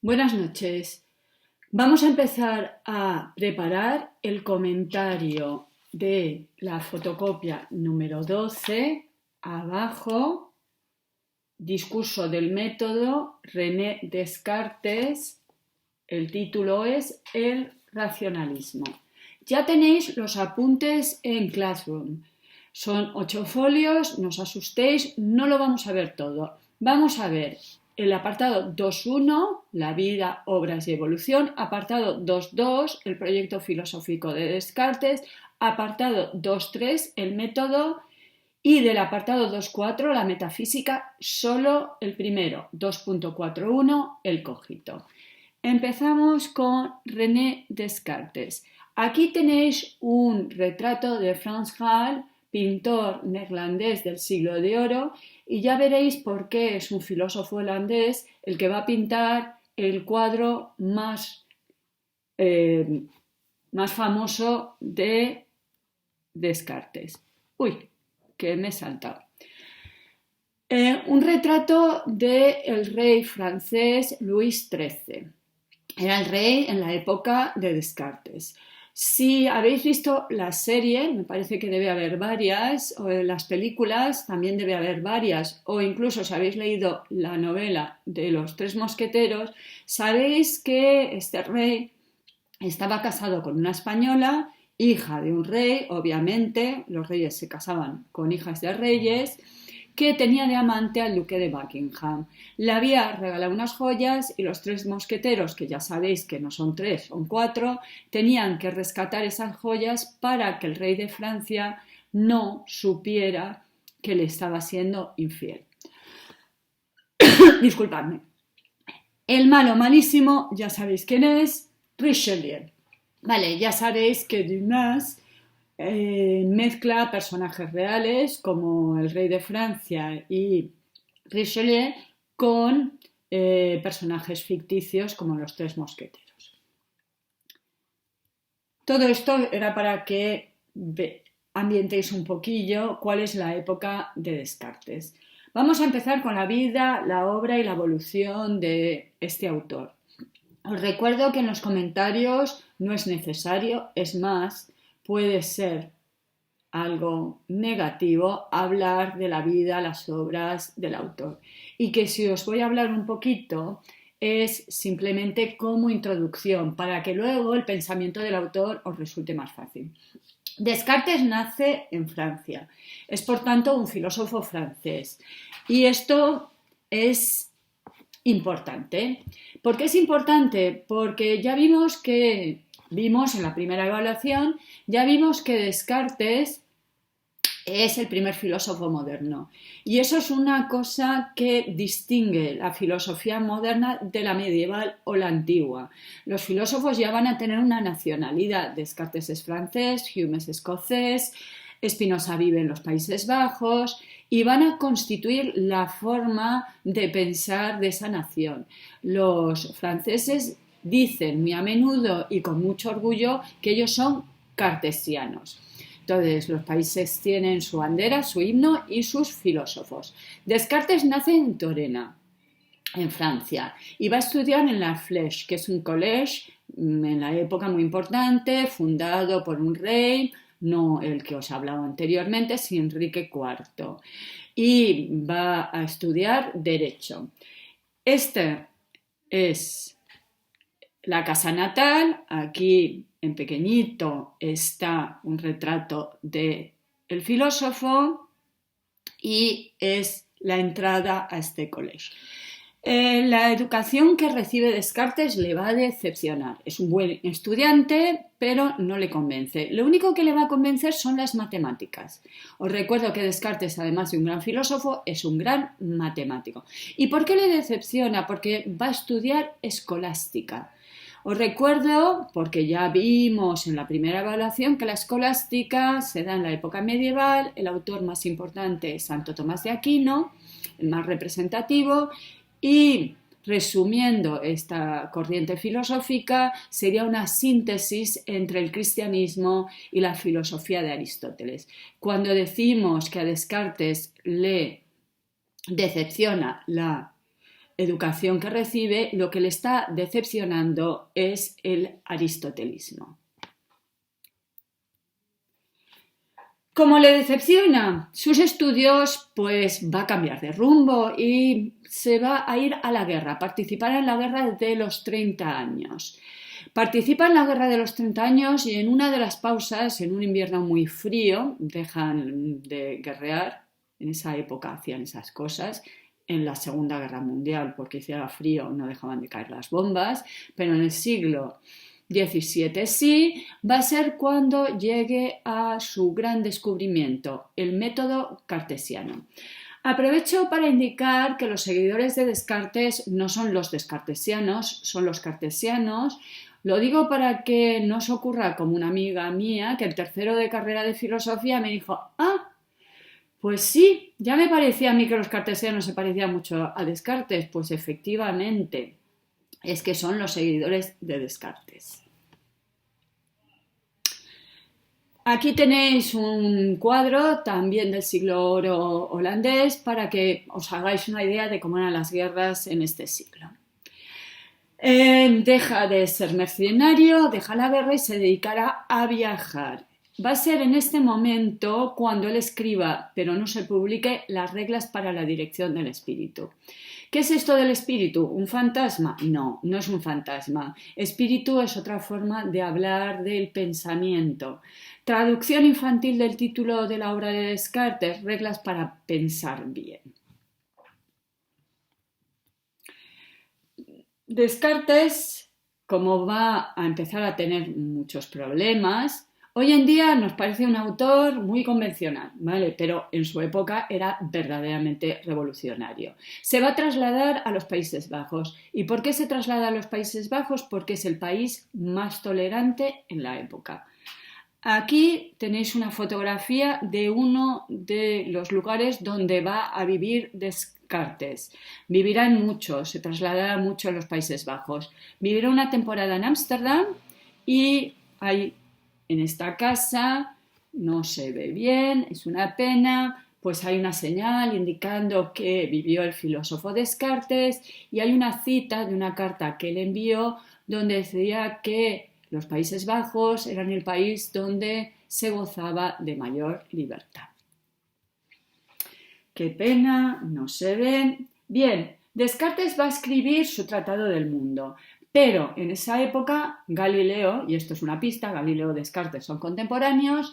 Buenas noches. Vamos a empezar a preparar el comentario de la fotocopia número 12, abajo, discurso del método René Descartes. El título es El racionalismo. Ya tenéis los apuntes en Classroom. Son 8 folios, no os asustéis, no lo vamos a ver todo. Vamos a ver el apartado 2.1, la vida, obras y evolución, apartado 2.2, el proyecto filosófico de Descartes, apartado 2.3, el método, y del apartado 2.4, la metafísica, solo el primero, 2.41, el cogito. Empezamos con René Descartes. Aquí tenéis un retrato de Frans Hal, pintor neerlandés del siglo de oro, y ya veréis por qué es un filósofo holandés el que va a pintar el cuadro más famoso de Descartes. Uy, que me he saltado. Un retrato del rey francés Luis XIII. Era el rey en la época de Descartes. Si habéis visto la serie, me parece que debe haber varias, o en las películas también debe haber varias, o incluso si habéis leído la novela de los Tres Mosqueteros, sabéis que este rey estaba casado con una española, hija de un rey, obviamente, los reyes se casaban con hijas de reyes, que tenía de amante al duque de Buckingham. Le había regalado unas joyas y los tres mosqueteros, que ya sabéis que no son tres, son cuatro, tenían que rescatar esas joyas para que el rey de Francia no supiera que le estaba siendo infiel. Disculpadme. El malo malísimo, ya sabéis quién es, Richelieu. Vale, ya sabéis que Dumas mezcla personajes reales como el rey de Francia y Richelieu con personajes ficticios como los Tres Mosqueteros. Todo esto era para que ambientéis un poquillo cuál es la época de Descartes. Vamos a empezar con la vida, la obra y la evolución de este autor. Os recuerdo que en los comentarios no es necesario, es más, puede ser algo negativo hablar de la vida, las obras del autor. Y que si os voy a hablar un poquito es simplemente como introducción para que luego el pensamiento del autor os resulte más fácil. Descartes nace en Francia, es por tanto un filósofo francés y esto es importante. ¿Por qué es importante? Porque ya vimos en la primera evaluación, ya vimos que Descartes es el primer filósofo moderno. Y eso es una cosa que distingue la filosofía moderna de la medieval o la antigua. Los filósofos ya van a tener una nacionalidad. Descartes es francés, Hume es escocés, Spinoza vive en los Países Bajos y van a constituir la forma de pensar de esa nación. Los franceses dicen muy a menudo y con mucho orgullo que ellos son cartesianos. Entonces, los países tienen su bandera, su himno y sus filósofos. Descartes nace en Torena, en Francia, y va a estudiar en la Flèche, que es un collège en la época muy importante, fundado por un rey, no el que os he hablado anteriormente, sino Enrique IV, y va a estudiar Derecho. Esta es la casa natal, aquí en pequeñito está un retrato del filósofo y es la entrada a este colegio. La educación que recibe Descartes le va a decepcionar. Es un buen estudiante, pero no le convence. Lo único que le va a convencer son las matemáticas. Os recuerdo que Descartes, además de un gran filósofo, es un gran matemático. ¿Y por qué le decepciona? Porque va a estudiar escolástica. Os recuerdo, porque ya vimos en la primera evaluación, que la escolástica se da en la época medieval. El autor más importante es Santo Tomás de Aquino, el más representativo, y resumiendo esta corriente filosófica, sería una síntesis entre el cristianismo y la filosofía de Aristóteles. Cuando decimos que a Descartes le decepciona la educación que recibe, lo que le está decepcionando es el aristotelismo. Como le decepciona sus estudios, pues va a cambiar de rumbo y se va a ir a la guerra, participar en la guerra de los 30 años. Participa en la guerra de los 30 años y en una de las pausas, en un invierno muy frío, dejan de guerrear. En esa época hacían esas cosas. En la Segunda Guerra Mundial, porque hiciera frío, no dejaban de caer las bombas, pero en el siglo XVII sí, va a ser cuando llegue a su gran descubrimiento, el método cartesiano. Aprovecho para indicar que los seguidores de Descartes no son los descartesianos, son los cartesianos. Lo digo para que no os ocurra como una amiga mía que el tercero de carrera de filosofía me dijo: pues sí, ya me parecía a mí que los cartesianos se parecían mucho a Descartes. Pues efectivamente, es que son los seguidores de Descartes. Aquí tenéis un cuadro también del siglo oro holandés para que os hagáis una idea de cómo eran las guerras en este siglo. Deja de ser mercenario, deja la guerra y se dedicará a viajar. Va a ser en este momento cuando él escriba, pero no se publique, las reglas para la dirección del espíritu. ¿Qué es esto del espíritu? ¿Un fantasma? No, no es un fantasma. Espíritu es otra forma de hablar del pensamiento. Traducción infantil del título de la obra de Descartes, reglas para pensar bien. Descartes, como va a empezar a tener muchos problemas, hoy en día nos parece un autor muy convencional, ¿vale? Pero en su época era verdaderamente revolucionario. Se va a trasladar a los Países Bajos. ¿Y por qué se traslada a los Países Bajos? Porque es el país más tolerante en la época. Aquí tenéis una fotografía de uno de los lugares donde va a vivir Descartes. Vivirá en muchos, se trasladará mucho a los Países Bajos. Vivirá una temporada en Ámsterdam y hay en esta casa, no se ve bien, es una pena, pues hay una señal indicando que vivió el filósofo Descartes y hay una cita de una carta que él envió donde decía que los Países Bajos eran el país donde se gozaba de mayor libertad. Qué pena, no se ven. Bien, Descartes va a escribir su Tratado del Mundo, pero en esa época Galileo, y esto es una pista, Galileo y Descartes son contemporáneos,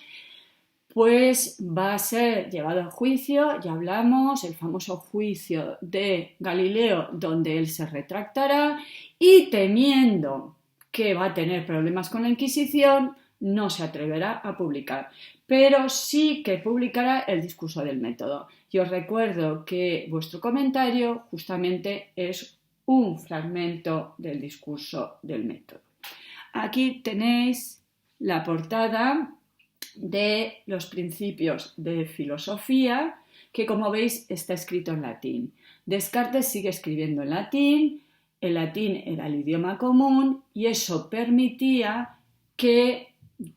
pues va a ser llevado a juicio, ya hablamos, el famoso juicio de Galileo donde él se retractará y temiendo que va a tener problemas con la Inquisición, no se atreverá a publicar, pero sí que publicará el discurso del método. Y os recuerdo que vuestro comentario justamente es un fragmento del discurso del método. Aquí tenéis la portada de los principios de filosofía, que como veis está escrito en latín. Descartes sigue escribiendo en latín. El latín era el idioma común y eso permitía que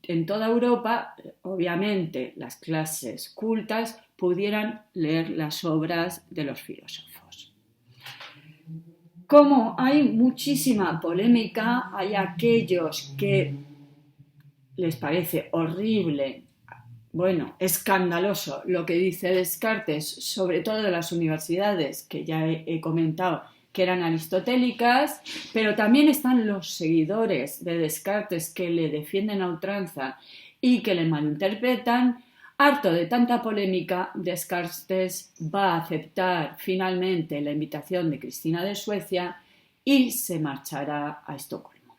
en toda Europa, obviamente las clases cultas, pudieran leer las obras de los filósofos. Como hay muchísima polémica, hay aquellos que les parece horrible, bueno, escandaloso lo que dice Descartes, sobre todo de las universidades, que ya he comentado que eran aristotélicas, pero también están los seguidores de Descartes que le defienden a ultranza y que le malinterpretan. Harto de tanta polémica, Descartes va a aceptar finalmente la invitación de Cristina de Suecia y se marchará a Estocolmo.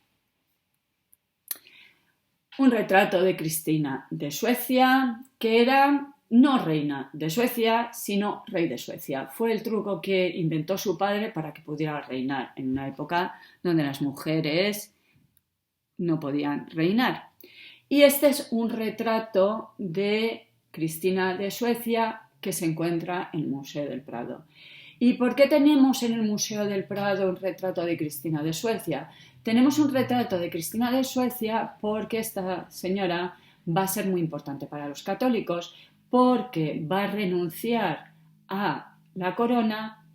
Un retrato de Cristina de Suecia, que era no reina de Suecia, sino rey de Suecia. Fue el truco que inventó su padre para que pudiera reinar en una época donde las mujeres no podían reinar. Y este es un retrato de Cristina de Suecia que se encuentra en el Museo del Prado. ¿Y por qué tenemos en el Museo del Prado un retrato de Cristina de Suecia? Tenemos un retrato de Cristina de Suecia porque esta señora va a ser muy importante para los católicos, porque va a renunciar a la corona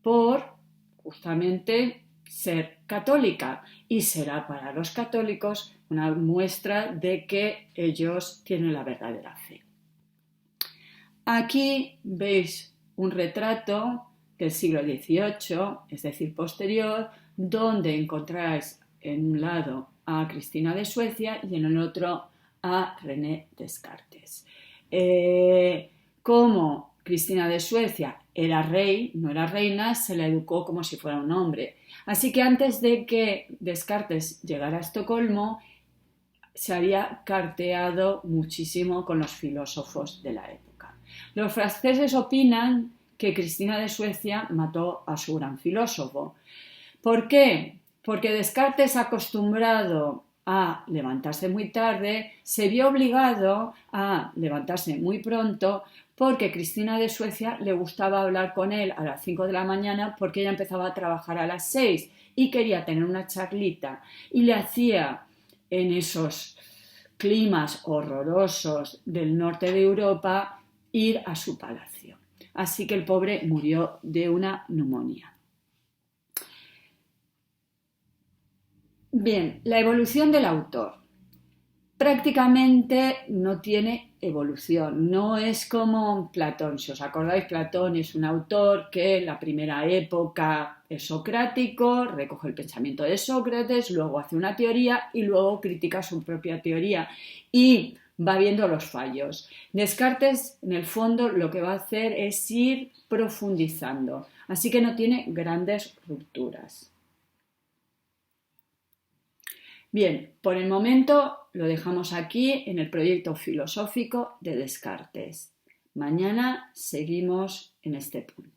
por justamente ser católica, y será para los católicos una muestra de que ellos tienen la verdadera fe. Aquí veis un retrato del siglo XVIII, es decir, posterior, donde encontráis en un lado a Cristina de Suecia y en el otro a René Descartes. Como Cristina de Suecia era rey, no era reina, se la educó como si fuera un hombre. Así que antes de que Descartes llegara a Estocolmo, se había carteado muchísimo con los filósofos de la época. Los franceses opinan que Cristina de Suecia mató a su gran filósofo. ¿Por qué? Porque Descartes, acostumbrado a levantarse muy tarde, se vio obligado a levantarse muy pronto porque Cristina de Suecia le gustaba hablar con él a las 5 de la mañana porque ella empezaba a trabajar a las 6 y quería tener una charlita y le hacía en esos climas horrorosos del norte de Europa ir a su palacio. Así que el pobre murió de una neumonía. Bien, la evolución del autor. Prácticamente no tiene evolución, no es como Platón. Si os acordáis, Platón es un autor que en la primera época es socrático, recoge el pensamiento de Sócrates, luego hace una teoría y luego critica su propia teoría y va viendo los fallos. Descartes, en el fondo, lo que va a hacer es ir profundizando, así que no tiene grandes rupturas. Bien, por el momento lo dejamos aquí en el proyecto filosófico de Descartes. Mañana seguimos en este punto.